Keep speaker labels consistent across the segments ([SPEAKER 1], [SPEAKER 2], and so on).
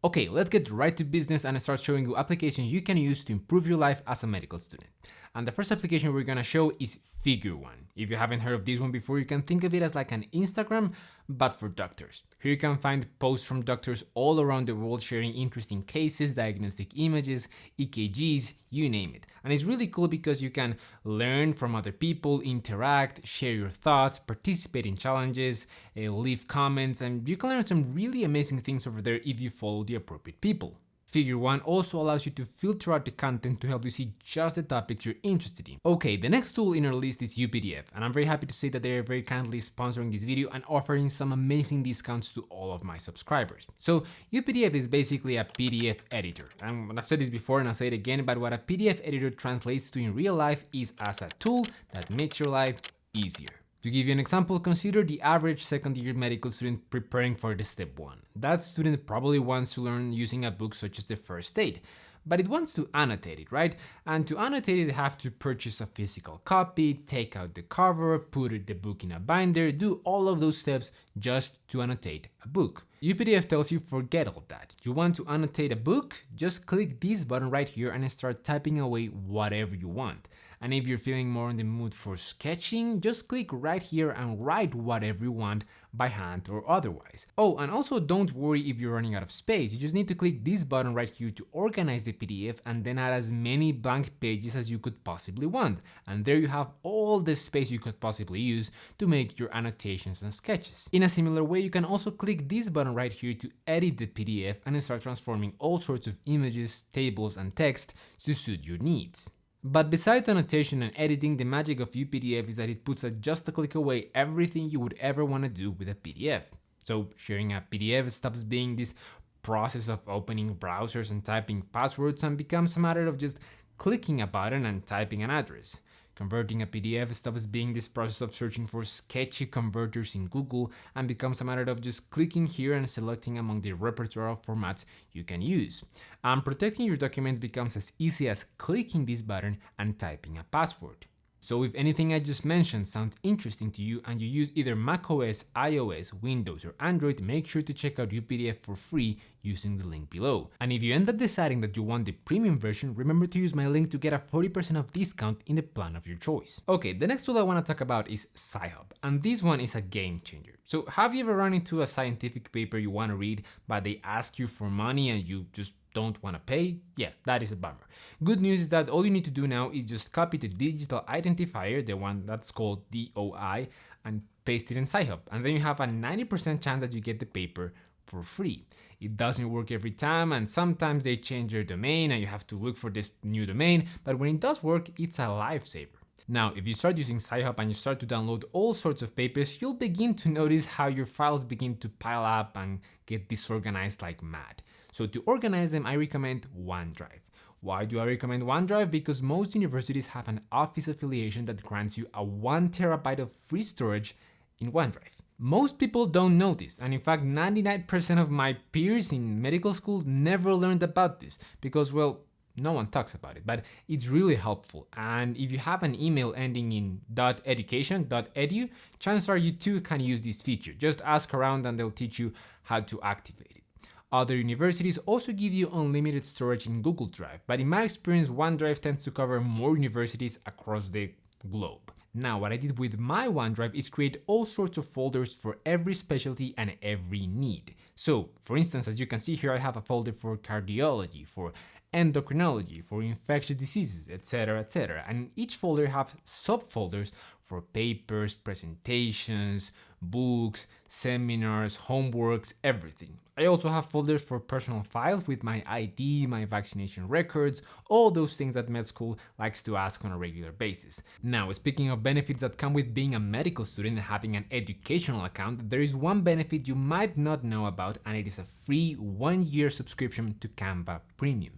[SPEAKER 1] Okay, let's get right to business and start showing you applications you can use to improve your life as a medical student. And the first application we're gonna show is Figure One. If you haven't heard of this one before, you can think of it as like an Instagram, but for doctors. Here you can find posts from doctors all around the world sharing interesting cases, diagnostic images, EKGs, you name it. And it's really cool because you can learn from other people, interact, share your thoughts, participate in challenges, leave comments, and you can learn some really amazing things over there if you follow the appropriate people. Figure One also allows you to filter out the content to help you see just the topics you're interested in. Okay, the next tool in our list is UPDF, and I'm very happy to say that they are very kindly sponsoring this video and offering some amazing discounts to all of my subscribers. So UPDF is basically a PDF editor, and I've said this before and I'll say it again, but what a PDF editor translates to in real life is as a tool that makes your life easier. To give you an example, consider the average second-year medical student preparing for the step 1. That student probably wants to learn using a book such as the first aid, but it wants to annotate it, right? And to annotate it, they have to purchase a physical copy, take out the cover, put the book in a binder, do all of those steps just to annotate a book. UPDF tells you forget all that. You want to annotate a book? Just click this button right here and start typing away whatever you want. And if you're feeling more in the mood for sketching, just click right here and write whatever you want by hand or otherwise. Oh, and also don't worry if you're running out of space. You just need to click this button right here to organize the PDF and then add as many blank pages as you could possibly want. And there you have all the space you could possibly use to make your annotations and sketches. In a similar way, you can also click this button right here to edit the PDF and start transforming all sorts of images, tables, and text to suit your needs. But besides annotation and editing, the magic of UPDF is that it puts at just a click away everything you would ever want to do with a PDF. So sharing a PDF stops being this process of opening browsers and typing passwords and becomes a matter of just clicking a button and typing an address. Converting a PDF stops being this process of searching for sketchy converters in Google and becomes a matter of just clicking here and selecting among the repertoire of formats you can use. And protecting your documents becomes as easy as clicking this button and typing a password. So if anything I just mentioned sounds interesting to you and you use either macOS, iOS, Windows, or Android, make sure to check out UPDF for free using the link below. And if you end up deciding that you want the premium version, remember to use my link to get a 40% off discount in the plan of your choice. Okay, the next tool I want to talk about is Sci-Hub, and this one is a game changer. So have you ever run into a scientific paper you want to read, but they ask you for money and you just don't want to pay? Yeah, that is a bummer. Good news is that all you need to do now is just copy the digital identifier, the one that's called DOI, and paste it in Sci-Hub, and then you have a 90% chance that you get the paper for free. It doesn't work every time, and sometimes they change their domain and you have to look for this new domain, but when it does work, it's a lifesaver. Now, if you start using Sci-Hub and you start to download all sorts of papers, you'll begin to notice how your files begin to pile up and get disorganized like mad. So to organize them, I recommend OneDrive. Why do I recommend OneDrive? Because most universities have an office affiliation that grants you a 1 terabyte of free storage in OneDrive. Most people don't know this, and in fact 99% of my peers in medical school never learned about this because, well, no one talks about it, but it's really helpful. And if you have an email ending in .education.edu, chances are you too can use this feature. Just ask around and they'll teach you how to activate it. Other universities also give you unlimited storage in Google Drive, but in my experience, OneDrive tends to cover more universities across the globe. Now, what I did with my OneDrive is create all sorts of folders for every specialty and every need. So, for instance, as you can see here, I have a folder for cardiology, for endocrinology, for infectious diseases, etc., etc. And each folder has subfolders for papers, presentations, books, seminars, homeworks, everything. I also have folders for personal files with my ID, my vaccination records, all those things that med school likes to ask on a regular basis. Now, speaking of benefits that come with being a medical student and having an educational account, there is one benefit you might not know about, and it is a free 1-year subscription to Canva Premium.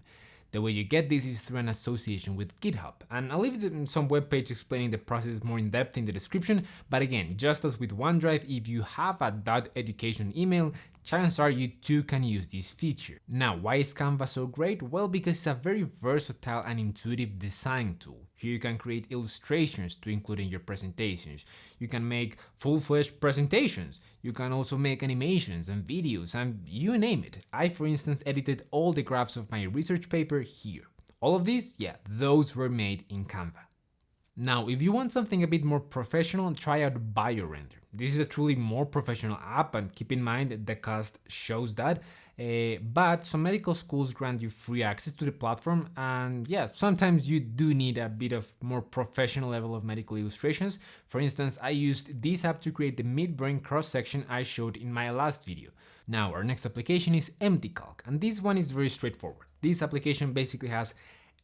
[SPEAKER 1] The way you get this is through an association with GitHub, and I'll leave some webpage explaining the process more in depth in the description, but again, just as with OneDrive, if you have a .education email, chances are you too can use this feature. Now, why is Canva so great? Well, because it's a very versatile and intuitive design tool. Here you can create illustrations to include in your presentations. You can make full-fledged presentations. You can also make animations and videos and you name it. I, for instance, edited all the graphs of my research paper here. All of these, yeah, those were made in Canva. Now, if you want something a bit more professional, try out BioRender. This is a truly more professional app, and keep in mind that the cost shows that. But some medical schools grant you free access to the platform, and yeah, sometimes you do need a bit of more professional level of medical illustrations. For instance, I used this app to create the midbrain cross-section I showed in my last video. Now, our next application is MDCalc, and this one is very straightforward. This application basically has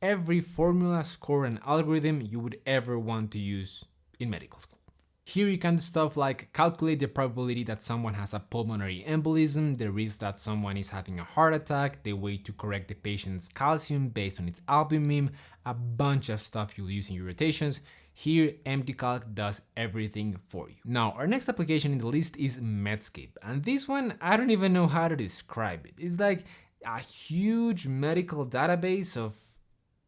[SPEAKER 1] every formula, score, and algorithm you would ever want to use in medical school. Here you can do stuff like calculate the probability that someone has a pulmonary embolism, the risk that someone is having a heart attack, the way to correct the patient's calcium based on its albumin, a bunch of stuff you'll use in your rotations. Here, MDCalc does everything for you. Now, our next application in the list is Medscape, and this one, I don't even know how to describe it. It's like a huge medical database of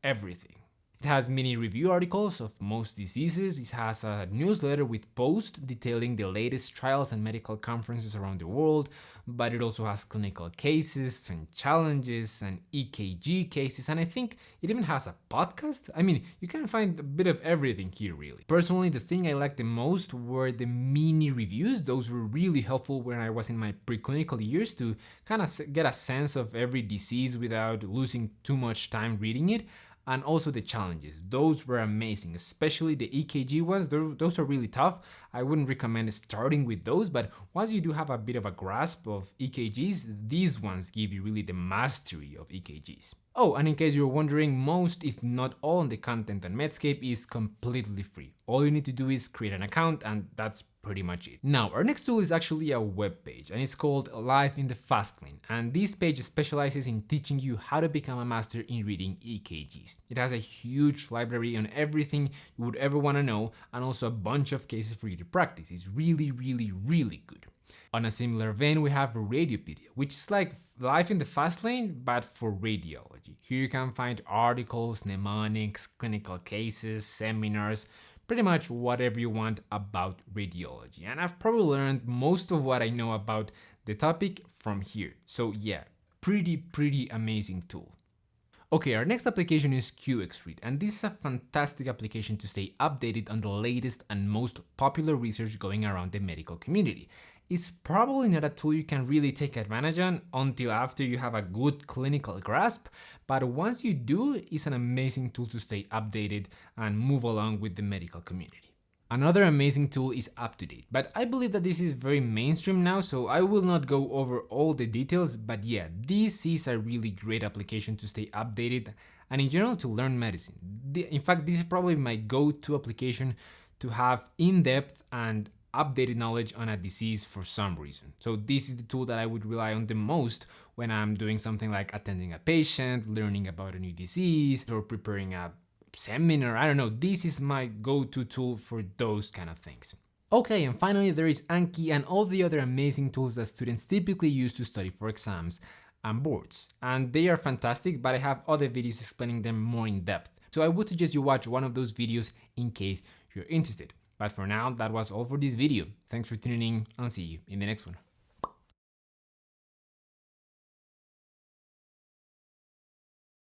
[SPEAKER 1] everything. It has mini review articles of most diseases. It has a newsletter with posts detailing the latest trials and medical conferences around the world, but it also has clinical cases and challenges and EKG cases, and I think it even has a podcast. I mean, you can find a bit of everything here, really. Personally, the thing I liked the most were the mini reviews. Those were really helpful when I was in my preclinical years to kind of get a sense of every disease without losing too much time reading it. And also the challenges, those were amazing, especially the EKG ones. Those are really tough. I wouldn't recommend starting with those, but once you do have a bit of a grasp of EKGs, these ones give you really the mastery of EKGs. Oh, and in case you're wondering, most if not all the content on Medscape is completely free. All you need to do is create an account, and that's pretty much it. Now, our next tool is actually a web page, and it's called Life in the Fast Lane, and this page specializes in teaching you how to become a master in reading EKGs. It has a huge library on everything you would ever want to know, and also a bunch of cases for you to practice. It's really, really, really good. On a similar vein, we have Radiopedia, which is like Life in the Fast Lane, but for radiology. Here you can find articles, mnemonics, clinical cases, seminars, pretty much whatever you want about radiology. And I've probably learned most of what I know about the topic from here. So yeah, pretty amazing tool. Okay, our next application is QXread, and this is a fantastic application to stay updated on the latest and most popular research going around the medical community. It's probably not a tool you can really take advantage on until after you have a good clinical grasp, but once you do, it's an amazing tool to stay updated and move along with the medical community. Another amazing tool is UpToDate, but I believe that this is very mainstream now, so I will not go over all the details, but yeah, this is a really great application to stay updated and in general to learn medicine. In fact, this is probably my go-to application to have in-depth and updated knowledge on a disease for some reason. So this is the tool that I would rely on the most when I'm doing something like attending a patient, learning about a new disease, or preparing a seminar. I don't know, this is my go-to tool for those kind of things. Okay, and finally there is Anki and all the other amazing tools that students typically use to study for exams and boards. And they are fantastic, but I have other videos explaining them more in depth. So I would suggest you watch one of those videos in case you're interested. But for now, that was all for this video. Thanks for tuning in. I'll see you in the next one.